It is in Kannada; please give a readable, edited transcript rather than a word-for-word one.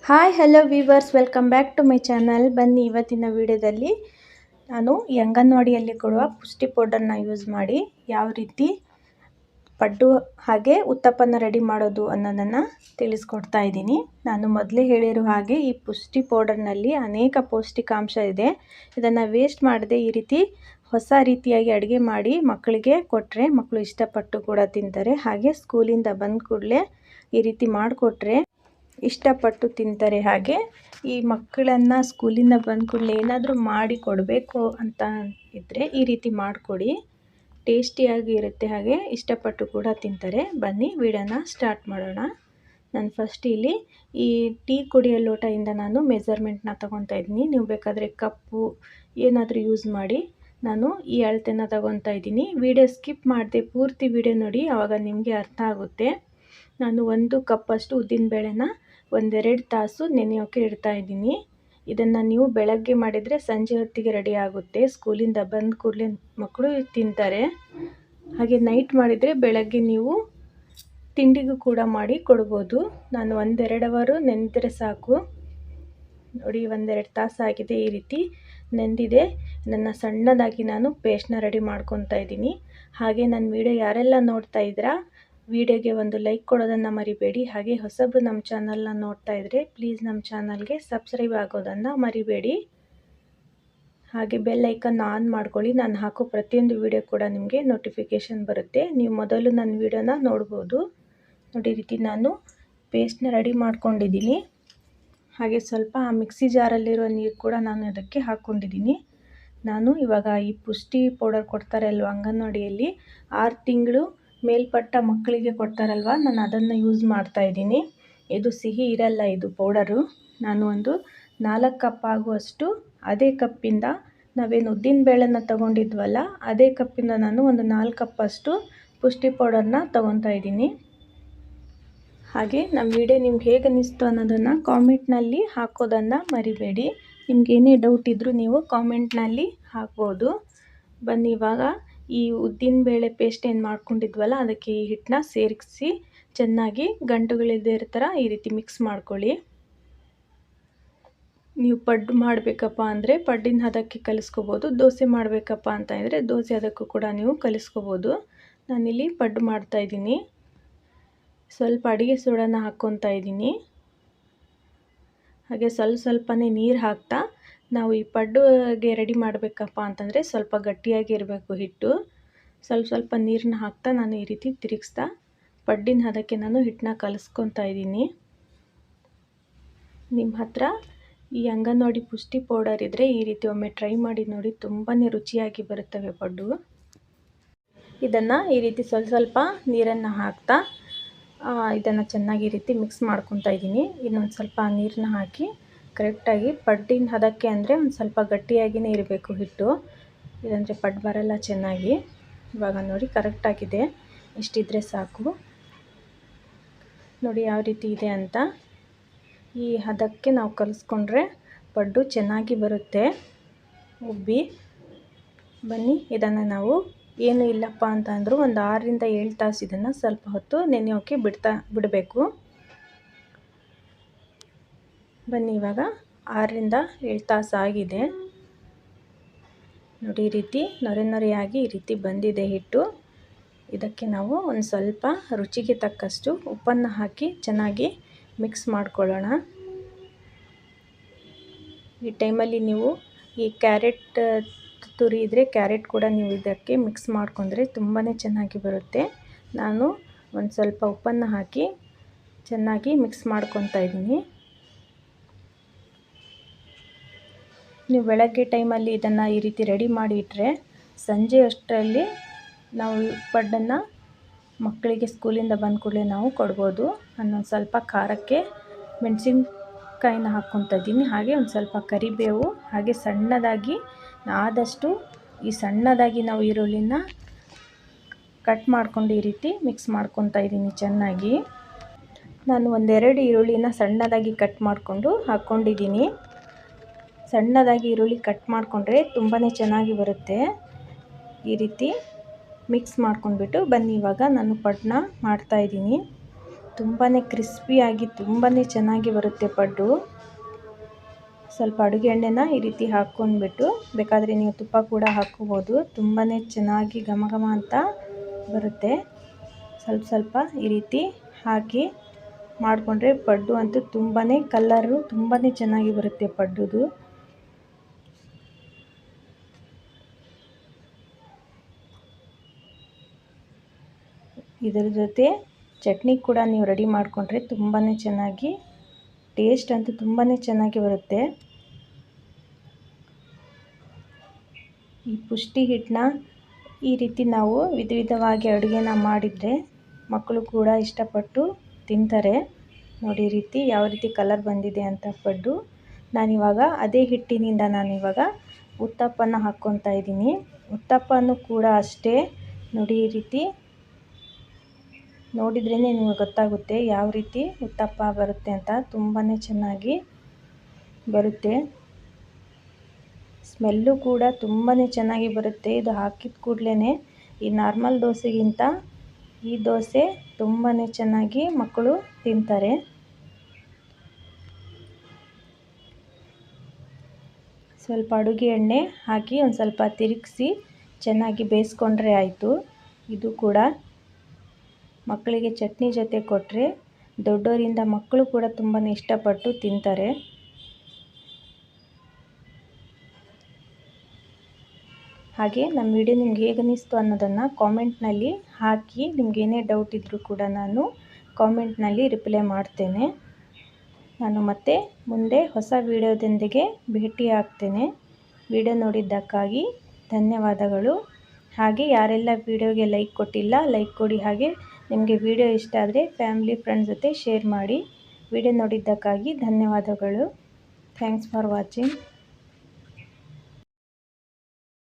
Hi hello viewers, welcome back to my channel. ಬನ್ನಿ, ಇವತ್ತಿನ ವಿಡಿಯೋದಲ್ಲಿ ನಾನು ಈ ಅಂಗನವಾಡಿಯಲ್ಲಿ ಕೊಡುವ ಪುಷ್ಟಿ ಪೌಡರ್ನ ಯೂಸ್ ಮಾಡಿ ಯಾವ ರೀತಿ ಪಡ್ಡು ಹಾಗೆ ಉತ್ತಪ್ಪನ ರೆಡಿ ಮಾಡೋದು ಅನ್ನೋದನ್ನು ತಿಳಿಸ್ಕೊಡ್ತಾ ಇದ್ದೀನಿ. ನಾನು ಮೊದಲೇ ಹೇಳಿರೋ ಹಾಗೆ ಈ ಪುಷ್ಟಿ ಪೌಡರ್ನಲ್ಲಿ ಅನೇಕ ಪೌಷ್ಟಿಕಾಂಶ ಇದೆ. ಇದನ್ನು ವೇಸ್ಟ್ ಮಾಡದೆ ಈ ರೀತಿ ಹೊಸ ರೀತಿಯಾಗಿ ಅಡುಗೆ ಮಾಡಿ ಮಕ್ಕಳಿಗೆ ಕೊಟ್ಟರೆ ಮಕ್ಕಳು ಇಷ್ಟಪಟ್ಟು ಕೂಡ ತಿಂತಾರೆ. ಹಾಗೆ ಸ್ಕೂಲಿಂದ ಬಂದ ಕೂಡಲೇ ಈ ರೀತಿ ಮಾಡಿಕೊಟ್ರೆ ಇಷ್ಟಪಟ್ಟು ತಿಂತಾರೆ. ಹಾಗೆ ಈ ಮಕ್ಕಳನ್ನು ಸ್ಕೂಲಿಂದ ಬಂದ ಕೂಡಲೇ ಏನಾದರೂ ಮಾಡಿ ಕೊಡಬೇಕು ಅಂತ ಇದ್ದರೆ ಈ ರೀತಿ ಮಾಡಿಕೊಡಿ, ಟೇಸ್ಟಿಯಾಗಿ ಇರುತ್ತೆ, ಹಾಗೆ ಇಷ್ಟಪಟ್ಟು ಕೂಡ ತಿಂತಾರೆ. ಬನ್ನಿ ವಿಡಿಯೋನ ಸ್ಟಾರ್ಟ್ ಮಾಡೋಣ. ನಾನು ಫಸ್ಟ್ ಇಲ್ಲಿ ಈ ಟೀ ಕುಡಿಯೋ ಲೋಟದಿಂದ ನಾನು ಮೆಜರ್ಮೆಂಟ್ನ ತೊಗೊತಾ ಇದ್ದೀನಿ. ನೀವು ಬೇಕಾದರೆ ಕಪ್ಪು ಏನಾದರೂ ಯೂಸ್ ಮಾಡಿ. ನಾನು ಈ ಅಳತೆನ ತೊಗೊತಾ ಇದ್ದೀನಿ. ವಿಡಿಯೋ ಸ್ಕಿಪ್ ಮಾಡದೆ ಪೂರ್ತಿ ವಿಡಿಯೋ ನೋಡಿ, ಆವಾಗ ನಿಮಗೆ ಅರ್ಥ ಆಗುತ್ತೆ. ನಾನು 1 ಕಪ್ಪಷ್ಟು ಉದ್ದಿನಬೇಳೆನ 1-2 ತಾಸು ನೆನೆಯೋಕ್ಕೆ ಇಡ್ತಾ ಇದ್ದೀನಿ. ಇದನ್ನು ನೀವು ಬೆಳಗ್ಗೆ ಮಾಡಿದರೆ ಸಂಜೆ ಹೊತ್ತಿಗೆ ರೆಡಿ ಆಗುತ್ತೆ. ಸ್ಕೂಲಿಂದ ಬಂದ ಕೂಡಲೇ ಮಕ್ಕಳು ತಿಂತಾರೆ. ಹಾಗೆ ನೈಟ್ ಮಾಡಿದರೆ ಬೆಳಗ್ಗೆ ನೀವು ತಿಂಡಿಗೂ ಕೂಡ ಮಾಡಿ ಕೊಡ್ಬೋದು. ನಾನು 1-2 ಅವರ್ ನೆನೆದರೆ ಸಾಕು. ನೋಡಿ, 1-2 ತಾಸು ಆಗಿದೆ. ಈ ರೀತಿ ನೆಂದಿದೆ. ಇದನ್ನು ಸಣ್ಣದಾಗಿ ನಾನು ಪೇಸ್ಟ್ನ ರೆಡಿ ಮಾಡ್ಕೊತಾ ಇದ್ದೀನಿ. ಹಾಗೆ ನನ್ನ ವಿಡಿಯೋ ಯಾರೆಲ್ಲ ನೋಡ್ತಾ ಇದ್ದೀರಾ, ವಿಡಿಯೋಗೆ ಒಂದು ಲೈಕ್ ಕೊಡೋದನ್ನು ಮರಿಬೇಡಿ. ಹಾಗೆ ಹೊಸಬ್ರು ನಮ್ಮ ಚಾನಲ್ನ ನೋಡ್ತಾ ಇದ್ದರೆ ಪ್ಲೀಸ್ ನಮ್ಮ ಚಾನಲ್ಗೆ ಸಬ್ಸ್ಕ್ರೈಬ್ ಆಗೋದನ್ನು ಮರಿಬೇಡಿ. ಹಾಗೆ ಬೆಲ್ ಐಕನ್ ಆನ್ ಮಾಡ್ಕೊಳ್ಳಿ. ನಾನು ಹಾಕೋ ಪ್ರತಿಯೊಂದು ವಿಡಿಯೋ ಕೂಡ ನಿಮಗೆ ನೋಟಿಫಿಕೇಷನ್ ಬರುತ್ತೆ. ನೀವು ಮೊದಲು ನನ್ನ ವಿಡಿಯೋನ ನೋಡ್ಬೋದು. ನೋಡಿ, ಈ ರೀತಿ ನಾನು ಪೇಸ್ಟ್ನ ರೆಡಿ ಮಾಡ್ಕೊಂಡಿದ್ದೀನಿ. ಹಾಗೆ ಸ್ವಲ್ಪ ಆ ಮಿಕ್ಸಿ ಜಾರಲ್ಲಿರೋ ನೀರು ಕೂಡ ನಾನು ಅದಕ್ಕೆ ಹಾಕ್ಕೊಂಡಿದ್ದೀನಿ. ನಾನು ಇವಾಗ ಈ ಪುಷ್ಟಿ ಪೌಡರ್ ಕೊಡ್ತಾರೆ ಅಲ್ವ ಅಂಗನವಾಡಿಯಲ್ಲಿ, 6 ತಿಂಗಳು ಮೇಲ್ಪಟ್ಟ ಮಕ್ಕಳಿಗೆ ಕೊಡ್ತಾರಲ್ವ, ನಾನು ಅದನ್ನು ಯೂಸ್ ಮಾಡ್ತಾ ಇದ್ದೀನಿ. ಇದು ಸಿಹಿ ಇರಲ್ಲ ಇದು ಪೌಡರು. ನಾನು ಒಂದು 4 ಕಪ್ ಆಗುವಷ್ಟು ಅದೇ ಕಪ್ಪಿಂದ ನಾವೇನು ಉದ್ದಿನಬೇಳೆನ ತೊಗೊಂಡಿದ್ವಲ್ಲ ಅದೇ ಕಪ್ಪಿಂದ ನಾನು ಒಂದು 4 ಕಪ್ಪಷ್ಟು ಪುಷ್ಟಿ ಪೌಡರ್ನ ತೊಗೊತಾ ಇದ್ದೀನಿ. ಹಾಗೆ ನಮ್ಮ ವಿಡಿಯೋ ನಿಮ್ಗೆ ಹೇಗೆ ಅನ್ನಿಸ್ತು ಅನ್ನೋದನ್ನು ಕಾಮೆಂಟ್ನಲ್ಲಿ ಹಾಕೋದನ್ನು ಮರಿಬೇಡಿ. ನಿಮ್ಗೆ ಏನೇ ಡೌಟ್ ಇದ್ದರೂ ನೀವು ಕಾಮೆಂಟ್ನಲ್ಲಿ ಹಾಕ್ಬೋದು. ಬನ್ನಿ, ಇವಾಗ ಈ ಉದ್ದಿನಬೇಳೆ ಪೇಸ್ಟ್ ಏನು ಮಾಡ್ಕೊಂಡಿದ್ವಲ್ಲ ಅದಕ್ಕೆ ಈ ಹಿಟ್ಟನ್ನ ಸೇರಿಸಿ ಚೆನ್ನಾಗಿ ಗಂಟುಗಳಿಲ್ಲದೆ ಇರೋ ಥರ ಈ ರೀತಿ ಮಿಕ್ಸ್ ಮಾಡ್ಕೊಳ್ಳಿ. ನೀವು ಪಡ್ಡು ಮಾಡಬೇಕಪ್ಪ ಅಂದರೆ ಪಡ್ಡಿನ ಹದಕ್ಕೆ ಕಲಿಸ್ಕೋಬೋದು. ದೋಸೆ ಮಾಡಬೇಕಪ್ಪ ಅಂತ ಇದ್ದರೆ ದೋಸೆ ಹದಕ್ಕೂ ಕೂಡ ನೀವು ಕಲಿಸ್ಕೋಬೋದು. ನಾನಿಲ್ಲಿ ಪಡ್ಡು ಮಾಡ್ತಾಯಿದ್ದೀನಿ. ಸ್ವಲ್ಪ ಅಡುಗೆ ಸೋಡಾನ ಹಾಕ್ಕೊತಾ ಇದ್ದೀನಿ. ಹಾಗೆ ಸ್ವಲ್ಪನೇ ನೀರು ಹಾಕ್ತಾ ನಾವು ಈ ಪಡ್ಡುಗೆ ರೆಡಿ ಮಾಡಬೇಕಪ್ಪ ಅಂತಂದರೆ ಸ್ವಲ್ಪ ಗಟ್ಟಿಯಾಗಿ ಇರಬೇಕು ಹಿಟ್ಟು. ಸ್ವಲ್ಪ ನೀರನ್ನ ಹಾಕ್ತಾ ನಾನು ಈ ರೀತಿ ತಿರುಗಿಸ್ತಾ ಪಡ್ಡಿನ ಹದಕ್ಕೆ ನಾನು ಹಿಟ್ಟನ್ನ ಕಲಿಸ್ಕೊತಾ ಇದ್ದೀನಿ. ನಿಮ್ಮ ಹತ್ರ ಈ ಅಂಗನವಾಡಿ ಪುಷ್ಟಿ ಪೌಡರ್ ಇದ್ದರೆ ಈ ರೀತಿ ಒಮ್ಮೆ ಟ್ರೈ ಮಾಡಿ ನೋಡಿ, ತುಂಬಾ ರುಚಿಯಾಗಿ ಬರುತ್ತವೆ ಪಡ್ಡು. ಇದನ್ನು ಈ ರೀತಿ ಸ್ವಲ್ಪ ನೀರನ್ನು ಹಾಕ್ತಾ ಇದನ್ನು ಚೆನ್ನಾಗಿ ಈ ರೀತಿ ಮಿಕ್ಸ್ ಮಾಡ್ಕೊತಾ ಇದ್ದೀನಿ. ಇನ್ನೊಂದು ಸ್ವಲ್ಪ ನೀರನ್ನ ಹಾಕಿ ಕರೆಕ್ಟಾಗಿ ಪಡ್ಡಿನ ಹದಕ್ಕೆ ಅಂದರೆ ಒಂದು ಸ್ವಲ್ಪ ಗಟ್ಟಿಯಾಗಿಯೇ ಇರಬೇಕು ಹಿಟ್ಟು, ಇಲ್ಲಾಂದರೆ ಪಡ್ಡು ಬರಲ್ಲ ಚೆನ್ನಾಗಿ. ಇವಾಗ ನೋಡಿ ಕರೆಕ್ಟಾಗಿದೆ, ಇಷ್ಟಿದ್ರೆ ಸಾಕು. ನೋಡಿ ಯಾವ ರೀತಿ ಇದೆ ಅಂತ. ಈ ಹದಕ್ಕೆ ನಾವು ಕಲಿಸ್ಕೊಂಡ್ರೆ ಪಡ್ಡು ಚೆನ್ನಾಗಿ ಬರುತ್ತೆ ಉಬ್ಬಿ. ಬನ್ನಿ, ಇದನ್ನು ನಾವು ಏನು ಇಲ್ಲಪ್ಪ ಅಂತ ಅಂದರೂ ಒಂದು 6-7 ತಾಸು ಇದನ್ನು ಸ್ವಲ್ಪ ಹೊತ್ತು ನೆನೆಯೋಕ್ಕೆ ಬಿಡಬೇಕು. ಬನ್ನಿ, ಇವಾಗ 6-7 ತಾಸು ಆಗಿದೆ. ನೋಡಿ, ಈ ರೀತಿ ನೊರೆಯಾಗಿ ಈ ರೀತಿ ಬಂದಿದೆ ಹಿಟ್ಟು. ಇದಕ್ಕೆ ನಾವು ಒಂದು ಸ್ವಲ್ಪ ರುಚಿಗೆ ತಕ್ಕಷ್ಟು ಉಪ್ಪನ್ನು ಹಾಕಿ ಚೆನ್ನಾಗಿ ಮಿಕ್ಸ್ ಮಾಡ್ಕೊಳ್ಳೋಣ. ಈ ಟೈಮಲ್ಲಿ ನೀವು ಈ ಕ್ಯಾರೆಟ್ ತುರಿ ಇದ್ದರೆ ಕ್ಯಾರೆಟ್ ಕೂಡ ನೀವು ಇದಕ್ಕೆ ಮಿಕ್ಸ್ ಮಾಡ್ಕೊಂಡ್ರೆ ತುಂಬಾ ಚೆನ್ನಾಗಿ ಬರುತ್ತೆ. ನಾನು ಒಂದು ಸ್ವಲ್ಪ ಉಪ್ಪನ್ನು ಹಾಕಿ ಚೆನ್ನಾಗಿ ಮಿಕ್ಸ್ ಮಾಡ್ಕೊತಾ ಇದ್ದೀನಿ. ನೀವು ಬೆಳಗ್ಗೆ ಟೈಮಲ್ಲಿ ಇದನ್ನು ಈ ರೀತಿ ರೆಡಿ ಮಾಡಿ ಇಟ್ಟರೆ ಸಂಜೆ ಅಷ್ಟರಲ್ಲಿ ನಾವು ಪಡ್ಡನ್ನು ಮಕ್ಕಳಿಗೆ ಸ್ಕೂಲಿಂದ ಬಂದ ಕೂಡಲೇ ನಾವು ಕೊಡ್ಬೋದು. ನಾನು ಸ್ವಲ್ಪ ಖಾರಕ್ಕೆ ಮೆಣಸಿನ್ಕಾಯಿನ ಹಾಕ್ಕೊತಾ ಇದ್ದೀನಿ. ಹಾಗೆ ಒಂದು ಸ್ವಲ್ಪ ಕರಿಬೇವು, ಹಾಗೆ ಸಣ್ಣದಾಗಿ ಆದಷ್ಟು ಈ ಸಣ್ಣದಾಗಿ ನಾವು ಈರುಳ್ಳಿನ ಕಟ್ ಮಾಡ್ಕೊಂಡು ಈ ರೀತಿ ಮಿಕ್ಸ್ ಮಾಡ್ಕೊತಾ ಇದ್ದೀನಿ ಚೆನ್ನಾಗಿ. ನಾನು 1-2 ಈರುಳ್ಳಿನ ಸಣ್ಣದಾಗಿ ಕಟ್ ಮಾಡಿಕೊಂಡು ಹಾಕ್ಕೊಂಡಿದ್ದೀನಿ. ಸಣ್ಣದಾಗಿ ಈರುಳ್ಳಿ ಕಟ್ ಮಾಡಿಕೊಂಡ್ರೆ ತುಂಬಾ ಚೆನ್ನಾಗಿ ಬರುತ್ತೆ. ಈ ರೀತಿ ಮಿಕ್ಸ್ ಮಾಡ್ಕೊಂಡ್ಬಿಟ್ಟು ಬನ್ನಿ, ಇವಾಗ ನಾನು ಪಡ್ಡನ್ನ ಮಾಡ್ತಾಯಿದ್ದೀನಿ. ತುಂಬಾ ಕ್ರಿಸ್ಪಿಯಾಗಿ ತುಂಬಾ ಚೆನ್ನಾಗಿ ಬರುತ್ತೆ ಪಡ್ಡು. ಸ್ವಲ್ಪ ಅಡುಗೆ ಎಣ್ಣೆನ ಈ ರೀತಿ ಹಾಕ್ಕೊಂಡ್ಬಿಟ್ಟು ಬೇಕಾದರೆ ನೀವು ತುಪ್ಪ ಕೂಡ ಹಾಕ್ಕೋಬೋದು. ತುಂಬಾ ಚೆನ್ನಾಗಿ ಘಮ ಘಮ ಅಂತ ಬರುತ್ತೆ. ಸ್ವಲ್ಪ ಈ ರೀತಿ ಹಾಕಿ ಮಾಡಿಕೊಂಡ್ರೆ ಪಡ್ಡು ಅಂತೂ ತುಂಬಾ ಕಲರು ತುಂಬಾ ಚೆನ್ನಾಗಿ ಬರುತ್ತೆ ಪಡ್ಡುದು. ಇದರ ಜೊತೆ ಚಟ್ನಿ ಕೂಡ ನೀವು ರೆಡಿ ಮಾಡಿಕೊಂಡ್ರೆ ತುಂಬಾ ಚೆನ್ನಾಗಿ ಟೇಸ್ಟ್ ಅಂತೂ ತುಂಬಾ ಚೆನ್ನಾಗಿ ಬರುತ್ತೆ. ಈ ಪುಷ್ಟಿ ಹಿಟ್ಟನ್ನ ಈ ರೀತಿ ನಾವು ವಿಧವಾಗಿ ಅಡುಗೆನ ಮಾಡಿದರೆ ಮಕ್ಕಳು ಕೂಡ ಇಷ್ಟಪಟ್ಟು ತಿಂತಾರೆ. ನೋಡಿ ಈ ರೀತಿ ಯಾವ ರೀತಿ ಕಲರ್ ಬಂದಿದೆ ಅಂತ ಪಡ್ಡು. ನಾನಿವಾಗ ಅದೇ ಹಿಟ್ಟಿನಿಂದ ಉತ್ತಪ್ಪನ ಹಾಕ್ಕೊತಾ ಇದ್ದೀನಿ. ಉತ್ತಪ್ಪನೂ ಕೂಡ ಅಷ್ಟೇ ನೋಡಿ ಈ ರೀತಿ ನೋಡಿದ್ರೇ ನಿಮಗೆ ಗೊತ್ತಾಗುತ್ತೆ ಯಾವ ರೀತಿ ಉತ್ತಪ್ಪ ಬರುತ್ತೆ ಅಂತ. ತುಂಬಾ ಚೆನ್ನಾಗಿ ಬರುತ್ತೆ. ಸ್ಮೆಲ್ಲು ಕೂಡ ತುಂಬಾ ಚೆನ್ನಾಗಿ ಬರುತ್ತೆ. ಇದು ಹಾಕಿದ ಕೂಡಲೇ ಈ ನಾರ್ಮಲ್ ದೋಸೆಗಿಂತ ಈ ದೋಸೆ ತುಂಬಾ ಚೆನ್ನಾಗಿ ಮಕ್ಕಳು ತಿಂತಾರೆ. ಸ್ವಲ್ಪ ಅಡುಗೆ ಎಣ್ಣೆ ಹಾಕಿ ಒಂದು ಸ್ವಲ್ಪ ತಿರುಗಿಸಿ ಚೆನ್ನಾಗಿ ಬೇಯಿಸ್ಕೊಂಡ್ರೆ ಆಯಿತು. ಇದು ಕೂಡ ಮಕ್ಕಳಿಗೆ ಚಟ್ನಿ ಜೊತೆ ಕೊಟ್ಟರೆ ದೊಡ್ಡವರಿಂದ ಮಕ್ಕಳು ಕೂಡ ತುಂಬಾ ಇಷ್ಟಪಟ್ಟು ತಿಂತಾರೆ. ಹಾಗೆ ನಮ್ಮ ವಿಡಿಯೋ ನಿಮ್ಗೆ ಹೇಗೆ ಅನ್ನಿಸ್ತು ಅನ್ನೋದನ್ನು ಕಾಮೆಂಟ್ನಲ್ಲಿ ಹಾಕಿ. ನಿಮಗೇನೇ ಡೌಟ್ ಇದ್ದರೂ ಕೂಡ ನಾನು ಕಾಮೆಂಟ್ನಲ್ಲಿ ರಿಪ್ಲೈ ಮಾಡ್ತೇನೆ. ನಾನು ಮತ್ತೆ ಮುಂದೆ ಹೊಸ ವಿಡಿಯೋದೊಂದಿಗೆ ಭೇಟಿ ಆಗ್ತೇನೆ. ವಿಡಿಯೋ ನೋಡಿದ್ದಕ್ಕಾಗಿ ಧನ್ಯವಾದಗಳು. ಹಾಗೆ ಯಾರೆಲ್ಲ ವಿಡಿಯೋಗೆ ಲೈಕ್ ಕೊಟ್ಟಿಲ್ಲ ಲೈಕ್ ಕೊಡಿ. ಹಾಗೆ ನಿಮಗೆ ವಿಡಿಯೋ ಇಷ್ಟ ಆದರೆ ಫ್ಯಾಮಿಲಿ ಫ್ರೆಂಡ್ಸ್ ಜೊತೆ ಶೇರ್ ಮಾಡಿ. ವಿಡಿಯೋ ನೋಡಿದ್ದಕ್ಕಾಗಿ ಧನ್ಯವಾದಗಳು. Thanks for watching.